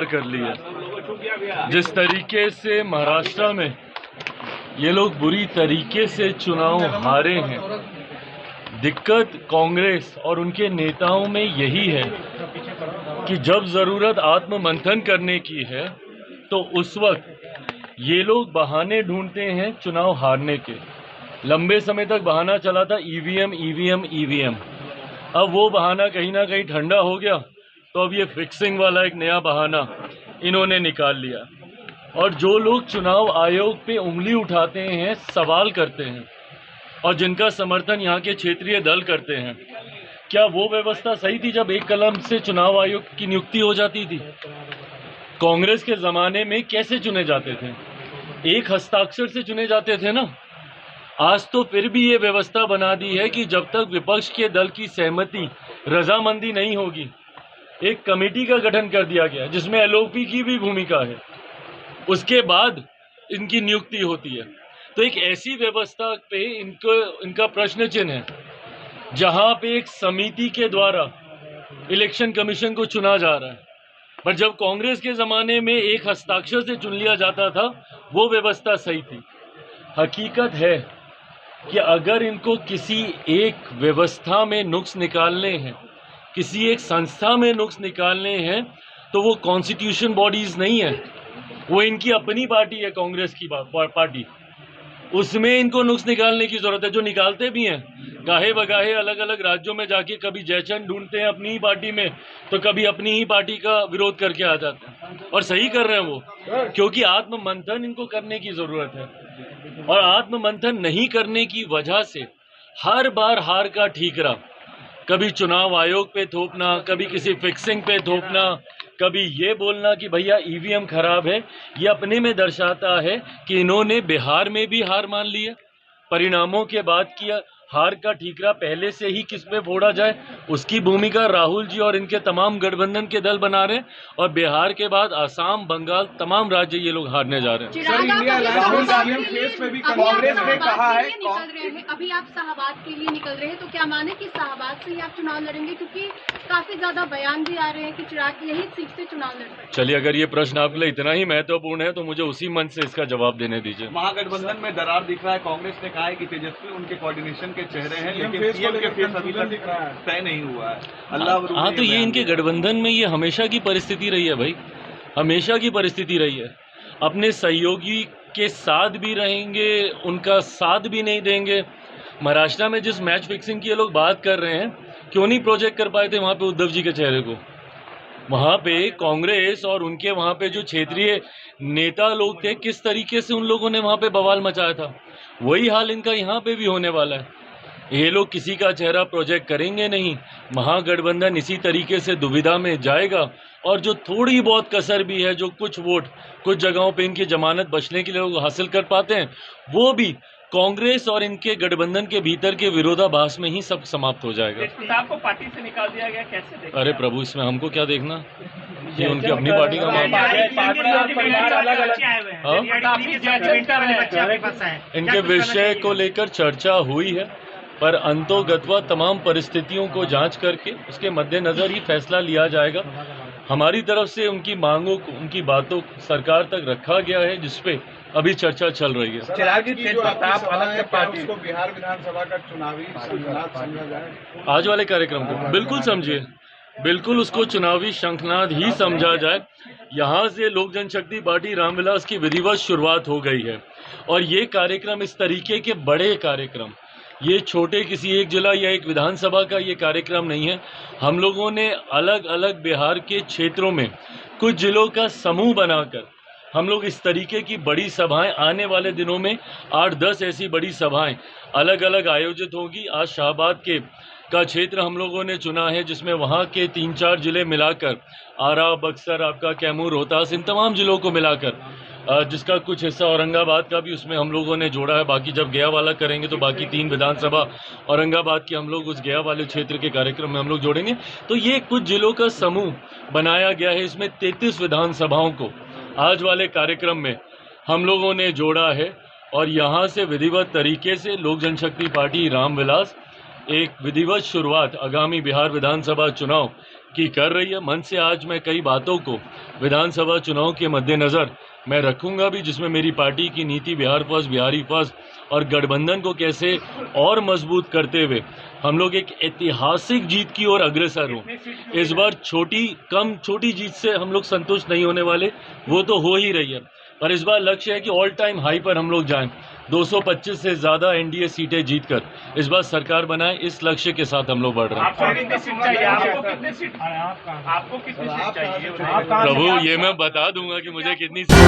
कर ली है। जिस तरीके से महाराष्ट्र में ये लोग बुरी तरीके से चुनाव हारे हैं, दिक्कत कांग्रेस और उनके नेताओं में यही है कि जब ज़रूरत आत्ममंथन करने की है तो उस वक्त ये लोग बहाने ढूंढते हैं चुनाव हारने के। लंबे समय तक बहाना चला था ईवीएम ईवीएम ईवीएम। अब वो बहाना कहीं ना कहीं ठंडा हो गया तो अब ये फिक्सिंग वाला एक नया बहाना इन्होंने निकाल लिया। और जो लोग चुनाव आयोग पे उंगली उठाते हैं, सवाल करते हैं और जिनका समर्थन यहाँ के क्षेत्रीय दल करते हैं, क्या वो व्यवस्था सही थी जब एक कलम से चुनाव आयोग की नियुक्ति हो जाती थी? कांग्रेस के ज़माने में कैसे चुने जाते थे? एक हस्ताक्षर से चुने जाते थे ना। आज तो फिर भी ये व्यवस्था बना दी है कि जब तक विपक्ष के दल की सहमति, रजामंदी नहीं होगी, एक कमेटी का गठन कर दिया गया जिसमें एलओपी की भी भूमिका है, उसके बाद इनकी नियुक्ति होती है। तो एक ऐसी व्यवस्था पे इनका प्रश्न चिन्ह है जहां पे एक समिति के द्वारा इलेक्शन कमीशन को चुना जा रहा है। पर जब कांग्रेस के ज़माने में एक हस्ताक्षर से चुन लिया जाता था, वो व्यवस्था सही थी। हकीकत है कि अगर इनको किसी एक व्यवस्था में नुक्स निकालने हैं, किसी एक संस्था में नुक्स निकालने हैं, तो वो कॉन्स्टिट्यूशन बॉडीज नहीं है, वो इनकी अपनी पार्टी है, कांग्रेस की पार्टी। उसमें इनको नुक्स निकालने की जरूरत है, जो निकालते भी हैं गाहे बगाहे अलग अलग राज्यों में जाके। कभी जयचंद ढूंढते हैं अपनी ही पार्टी में, तो कभी अपनी ही पार्टी का विरोध करके आ जाते हैं। और सही कर रहे हैं वो, क्योंकि आत्ममंथन इनको करने की जरूरत है। और आत्ममंथन नहीं करने की वजह से हर बार हार का ठीकरा, कभी चुनाव आयोग पे थोपना, कभी किसी फिक्सिंग पे थोपना, कभी ये बोलना कि भैया ईवीएम खराब है। ये अपने में दर्शाता है कि इन्होंने बिहार में भी हार मान ली है। परिणामों के बाद किया हार का ठीकरा पहले से ही किस पे फोड़ा जाए, उसकी भूमिका राहुल जी और इनके तमाम गठबंधन के दल बना रहे हैं। और बिहार के बाद आसाम, बंगाल, तमाम राज्य ये लोग हारने जा रहे हैं। कांग्रेस ने कहा है अभी आप शाहबाद के लिए निकल रहे हैं, तो क्या माने कि शाहबाद से ही आप चुनाव लड़ेंगे? क्योंकि काफी ज्यादा बयान भी आ रहे हैं कि चिराग यही सीट से चुनाव लड़ रहे हैं। चलिए, अगर ये प्रश्न आपके लिए इतना ही महत्वपूर्ण है तो मुझे उसी मंच से इसका जवाब देने दीजिए। महागठबंधन में दरार दिख रहा है। कांग्रेस ने कहा है कि तेजस्वी उनके कोऑर्डिनेशन के चेहरे हैं, लेकिन सीएम के फेस अभी तक तय नहीं हुआ है। हाँ, तो ये इनके गठबंधन में ये हमेशा की परिस्थिति रही है भाई, हमेशा की परिस्थिति रही है। अपने सहयोगी के साथ भी रहेंगे, उनका साथ भी नहीं देंगे। महाराष्ट्र में जिस मैच फिक्सिंग की ये लोग बात कर रहे हैं, क्यों नहीं प्रोजेक्ट कर पाए थे वहाँ पे उद्धव जी के चेहरे को? वहाँ पे कांग्रेस और उनके वहाँ पे जो क्षेत्रीय नेता लोग थे, किस तरीके से उन लोगों ने वहाँ पे बवाल मचाया था, वही हाल इनका यहाँ पे भी होने वाला है। ये लोग किसी का चेहरा प्रोजेक्ट करेंगे नहीं। महागठबंधन इसी तरीके से दुविधा में जाएगा। और जो थोड़ी बहुत कसर भी है, जो कुछ वोट कुछ जगहों पे इनकी जमानत बचने के लिए लोग हासिल कर पाते हैं, वो भी कांग्रेस और इनके गठबंधन के भीतर के विरोधाभास में ही सब समाप्त हो जाएगा। आपको पार्टी से निकाल दिया गया, कैसे देखते? अरे प्रभु, इसमें हमको क्या देखना? ये उनकी अपनी पार्टी का मामला है। इनके विषय को लेकर चर्चा हुई है, पर अंतोगत्वा तमाम परिस्थितियों को जांच करके उसके मद्देनजर ही फैसला लिया जाएगा। हमारी तरफ से उनकी मांगों को, उनकी बातों को सरकार तक रखा गया है, जिसपे अभी चर्चा चल रही है। बिहार विधानसभा का चुनावी शंखनाद समझा जाए? आज वाले कार्यक्रम को बिल्कुल समझिए, बिल्कुल उसको चुनावी शंखनाद ही समझा जाए। यहाँ से लोक जनशक्ति पार्टी रामविलास की विधिवत शुरुआत हो गई है। और ये कार्यक्रम, इस तरीके के बड़े कार्यक्रम, ये छोटे किसी एक जिला या एक विधानसभा का ये कार्यक्रम नहीं है। हम लोगों ने अलग अलग बिहार के क्षेत्रों में कुछ जिलों का समूह बनाकर हम लोग इस तरीके की बड़ी सभाएं, आने वाले दिनों में 8-10 ऐसी बड़ी सभाएं अलग अलग आयोजित होगी। आज शाहबाद का क्षेत्र हम लोगों ने चुना है, जिसमें वहाँ के 3-4 जिले मिलाकर, आरा, बक्सर, आपका कैमूर, रोहतास, इन तमाम जिलों को मिलाकर, जिसका कुछ हिस्सा औरंगाबाद का भी उसमें हम लोगों ने जोड़ा है। बाकी जब गया वाला करेंगे तो बाकी 3 विधानसभा औरंगाबाद की हम लोग उस गया वाले क्षेत्र के कार्यक्रम में हम लोग जोड़ेंगे। तो ये कुछ जिलों का समूह बनाया गया है। इसमें 33 विधानसभाओं को आज वाले कार्यक्रम में हम लोगों ने जोड़ा है। और यहाँ से विधिवत तरीके से लोक जनशक्ति पार्टी रामविलास एक विधिवत शुरुआत आगामी बिहार विधानसभा चुनाव की कर रही है। मन से आज मैं कई बातों को विधानसभा चुनाव के मद्देनज़र मैं रखूंगा भी, जिसमें मेरी पार्टी की नीति बिहार फर्स्ट, बिहारी फर्स्ट और गठबंधन को कैसे और मजबूत करते हुए हम लोग एक ऐतिहासिक जीत की ओर अग्रसर हों। इस बार छोटी जीत से हम लोग संतुष्ट नहीं होने वाले, वो तो हो ही रही है, पर इस बार लक्ष्य है कि ऑल टाइम हाई पर हम लोग जाएं, 225 से ज़्यादा एनडीए सीटें जीतकर इस बार सरकार बनाएं। इस लक्ष्य के साथ हम लोग बढ़ रहे हैं। आपको कितनी सीट चाहिए? आपको कितनी सीट चाहिए? प्रभु, ये मैं बता दूंगा कि मुझे कितनी सीट